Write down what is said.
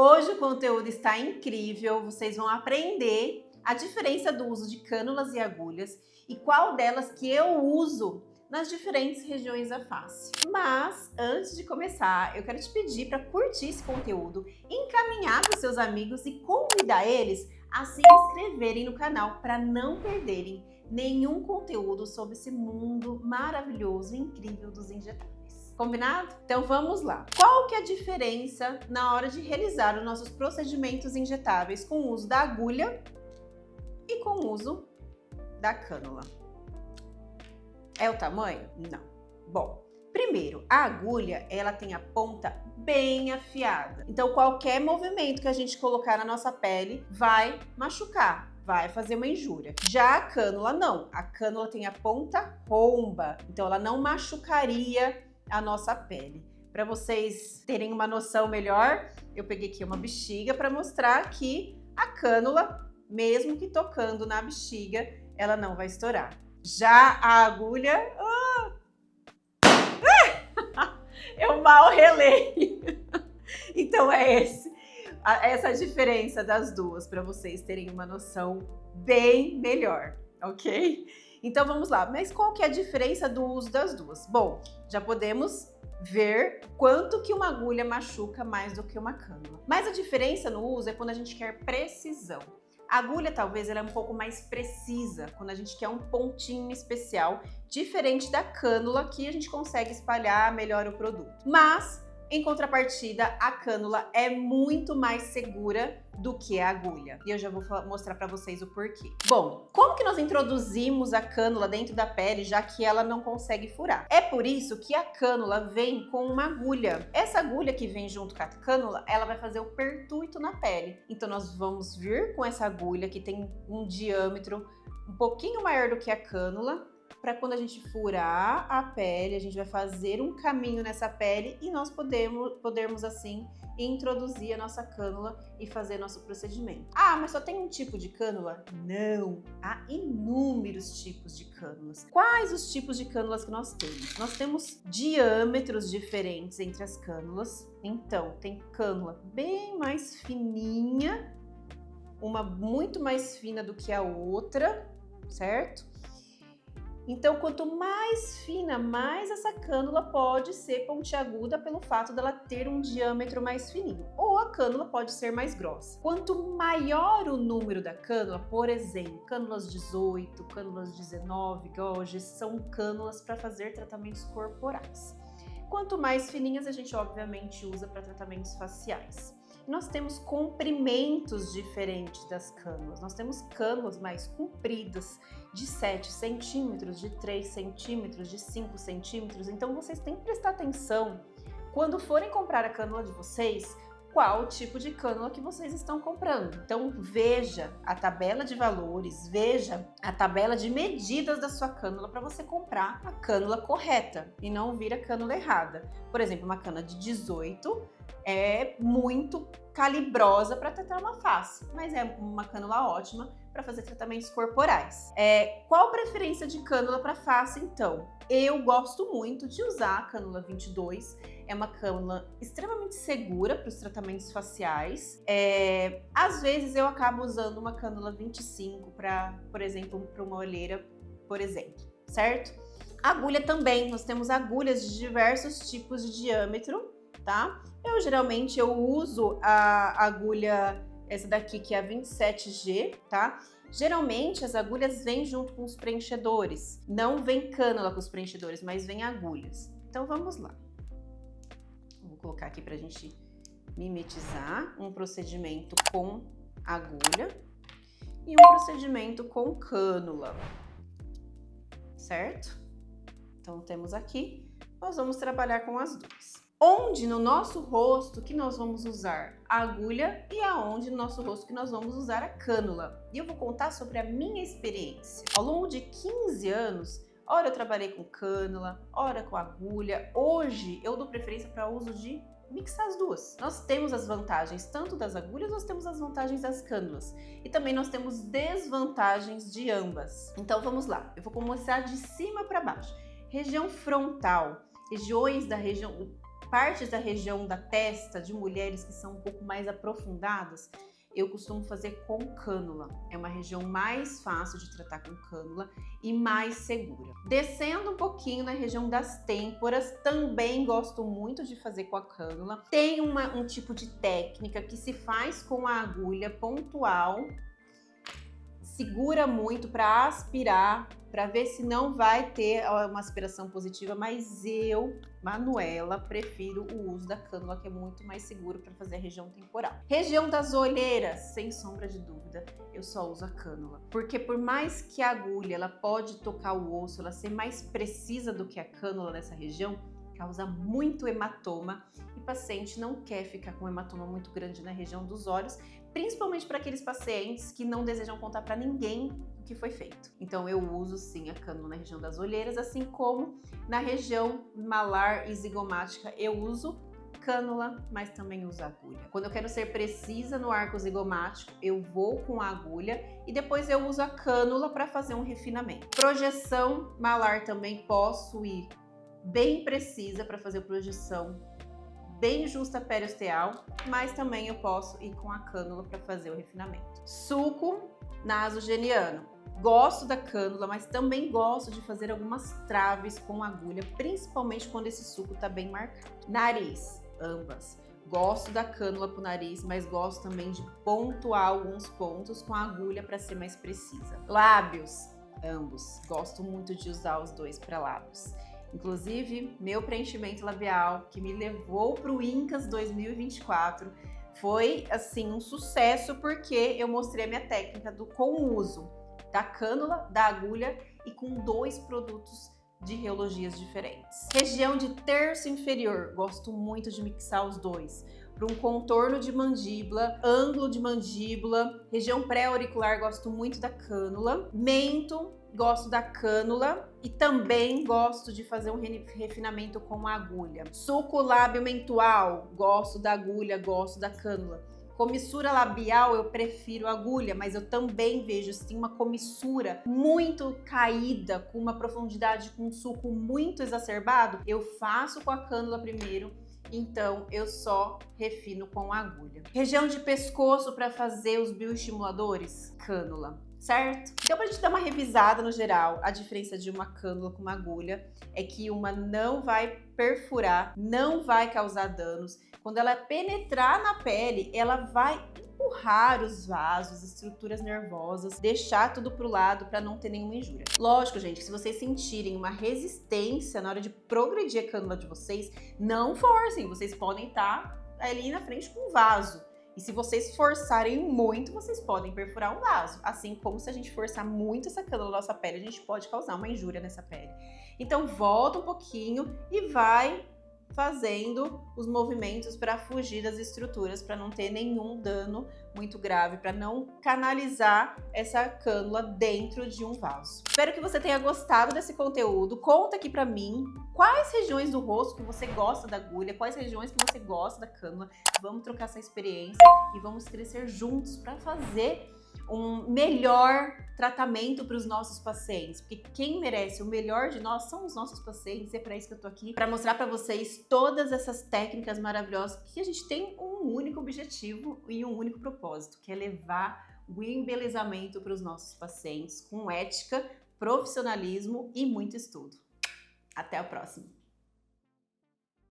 Hoje o conteúdo está incrível, vocês vão aprender a diferença do uso de cânulas e agulhas e qual delas que eu uso nas diferentes regiões da face. Mas antes de começar, eu quero te pedir para curtir esse conteúdo, encaminhar para os seus amigos e convidar eles a se inscreverem no canal para não perderem nenhum conteúdo sobre esse mundo maravilhoso e incrível dos injetáveis. Combinado? Então vamos lá. Qual que é a diferença na hora de realizar os nossos procedimentos injetáveis com o uso da agulha e com o uso da cânula? É o tamanho? Não. Bom, primeiro, a agulha, ela tem a ponta bem afiada. Então, qualquer movimento que a gente colocar na nossa pele vai machucar, vai fazer uma injúria. Já a cânula, não. A cânula tem a ponta romba, então ela não machucaria a nossa pele. Para vocês terem uma noção melhor, eu peguei aqui uma bexiga para mostrar que a cânula, mesmo que tocando na bexiga, ela não vai estourar. Já a agulha, eu mal relei. Então é essa diferença das duas para vocês terem uma noção bem melhor, ok? Então vamos lá, mas qual que é a diferença do uso das duas? Bom, já podemos ver quanto que uma agulha machuca mais do que uma cânula. Mas a diferença no uso é quando a gente quer precisão. A agulha, talvez, ela é um pouco mais precisa, quando a gente quer um pontinho especial, diferente da cânula, que a gente consegue espalhar melhor o produto. Mas, em contrapartida, a cânula é muito mais segura do que a agulha. E eu já vou mostrar para vocês o porquê. Bom, como que nós introduzimos a cânula dentro da pele, já que ela não consegue furar? É por isso que a cânula vem com uma agulha. Essa agulha que vem junto com a cânula, ela vai fazer o pertuito na pele. Então nós vamos vir com essa agulha que tem um diâmetro um pouquinho maior do que a cânula, para quando a gente furar a pele, a gente vai fazer um caminho nessa pele e nós podermos assim introduzir a nossa cânula e fazer nosso procedimento. Ah, mas só tem um tipo de cânula? Não, há inúmeros tipos de cânulas. Quais os tipos de cânulas que nós temos? Nós temos diâmetros diferentes entre as cânulas. Então, tem cânula bem mais fininha, uma muito mais fina do que a outra, certo? Então, quanto mais fina, mais essa cânula pode ser pontiaguda pelo fato dela ter um diâmetro mais fininho. Ou a cânula pode ser mais grossa. Quanto maior o número da cânula, por exemplo, cânulas 18, cânulas 19 gauges, são cânulas para fazer tratamentos corporais. Quanto mais fininhas, a gente obviamente usa para tratamentos faciais. Nós temos comprimentos diferentes das cânulas. Nós temos cânulas mais compridas, de 7 centímetros, de 3 centímetros, de 5 centímetros. Então, vocês têm que prestar atenção, quando forem comprar a cânula de vocês, qual tipo de cânula que vocês estão comprando. Então, veja a tabela de valores, veja a tabela de medidas da sua cânula para você comprar a cânula correta e não vir a cânula errada. Por exemplo, uma cânula de 18 é muito calibrosa para tratar uma face, mas é uma cânula ótima para fazer tratamentos corporais. Qual a preferência de cânula para face, então? Eu gosto muito de usar a cânula 22, é uma cânula extremamente segura para os tratamentos faciais. Às vezes eu acabo usando uma cânula 25 para, por exemplo, para uma olheira, por exemplo, certo? Agulha também, nós temos agulhas de diversos tipos de diâmetro, tá? Eu geralmente uso a agulha, essa daqui que é a 27G, tá? Geralmente as agulhas vêm junto com os preenchedores. Não vem cânula com os preenchedores, mas vem agulhas. Então vamos lá. Vou colocar aqui pra gente mimetizar um procedimento com agulha e um procedimento com cânula, certo? Então temos aqui, nós vamos trabalhar com as duas. Onde no nosso rosto que nós vamos usar a agulha e aonde no nosso rosto que nós vamos usar a cânula. E eu vou contar sobre a minha experiência. Ao longo de 15 anos, ora eu trabalhei com cânula, ora com agulha. Hoje eu dou preferência para o uso de mixar as duas. Nós temos as vantagens tanto das agulhas, nós temos as vantagens das cânulas. E também nós temos desvantagens de ambas. Então vamos lá, eu vou começar de cima para baixo. Região frontal, regiões da região Partes da região da testa de mulheres que são um pouco mais aprofundadas, eu costumo fazer com cânula. É uma região mais fácil de tratar com cânula e mais segura. Descendo um pouquinho na região das têmporas, também gosto muito de fazer com a cânula. Tem um tipo de técnica que se faz com a agulha pontual, segura muito para aspirar, para ver se não vai ter uma aspiração positiva, mas eu, Manuela, prefiro o uso da cânula, que é muito mais seguro para fazer a região temporal. Região das olheiras, sem sombra de dúvida, eu só uso a cânula, porque por mais que a agulha ela pode tocar o osso, ela ser mais precisa do que a cânula nessa região, causa muito hematoma e o paciente não quer ficar com um hematoma muito grande na região dos olhos, principalmente para aqueles pacientes que não desejam contar para ninguém o que foi feito. Então eu uso sim a cânula na região das olheiras, assim como na região malar e zigomática eu uso cânula, mas também uso agulha. Quando eu quero ser precisa no arco zigomático, eu vou com a agulha e depois eu uso a cânula para fazer um refinamento. Projeção malar também posso ir bem precisa para fazer projeção bem justa periosteal, mas também eu posso ir com a cânula para fazer o refinamento. Sulco nasogeniano. Gosto da cânula, mas também gosto de fazer algumas traves com agulha, principalmente quando esse sulco está bem marcado. Nariz, ambas. Gosto da cânula para o nariz, mas gosto também de pontuar alguns pontos com a agulha para ser mais precisa. Lábios, ambos. Gosto muito de usar os dois para lábios. Inclusive, meu preenchimento labial, que me levou para o Incas 2024, foi assim um sucesso porque eu mostrei a minha técnica com o uso da cânula, da agulha e com 2 produtos de reologias diferentes. Região de terço inferior, gosto muito de mixar os dois. Para um contorno de mandíbula, ângulo de mandíbula, região pré-auricular, gosto muito da cânula. Mento, gosto da cânula e também gosto de fazer um refinamento com a agulha. Sulco lábio mentual, gosto da agulha, gosto da cânula. Comissura labial, eu prefiro agulha, mas eu também vejo se tem uma comissura muito caída, com uma profundidade, com um sulco muito exacerbado, eu faço com a cânula primeiro, então eu só refino com a agulha. Região de pescoço para fazer os bioestimuladores, cânula. Certo? Então, pra gente dar uma revisada no geral, a diferença de uma cânula com uma agulha é que uma não vai perfurar, não vai causar danos. Quando ela penetrar na pele, ela vai empurrar os vasos, estruturas nervosas, deixar tudo pro lado para não ter nenhuma injúria. Lógico, gente, se vocês sentirem uma resistência na hora de progredir a cânula de vocês, não forcem, vocês podem estar ali na frente com o vaso. E se vocês forçarem muito, vocês podem perfurar um vaso. Assim como se a gente forçar muito essa cânula na nossa pele, a gente pode causar uma injúria nessa pele. Então volta um pouquinho e vai fazendo os movimentos para fugir das estruturas, para não ter nenhum dano muito grave, para não canalizar essa cânula dentro de um vaso. Espero que você tenha gostado desse conteúdo. Conta aqui para mim quais regiões do rosto que você gosta da agulha, quais regiões que você gosta da cânula. Vamos trocar essa experiência e vamos crescer juntos para fazer um melhor tratamento para os nossos pacientes, porque quem merece o melhor de nós são os nossos pacientes, e é para isso que eu tô aqui, para mostrar para vocês todas essas técnicas maravilhosas que a gente tem um único objetivo e um único propósito, que é levar o embelezamento para os nossos pacientes com ética, profissionalismo e muito estudo. Até a próxima!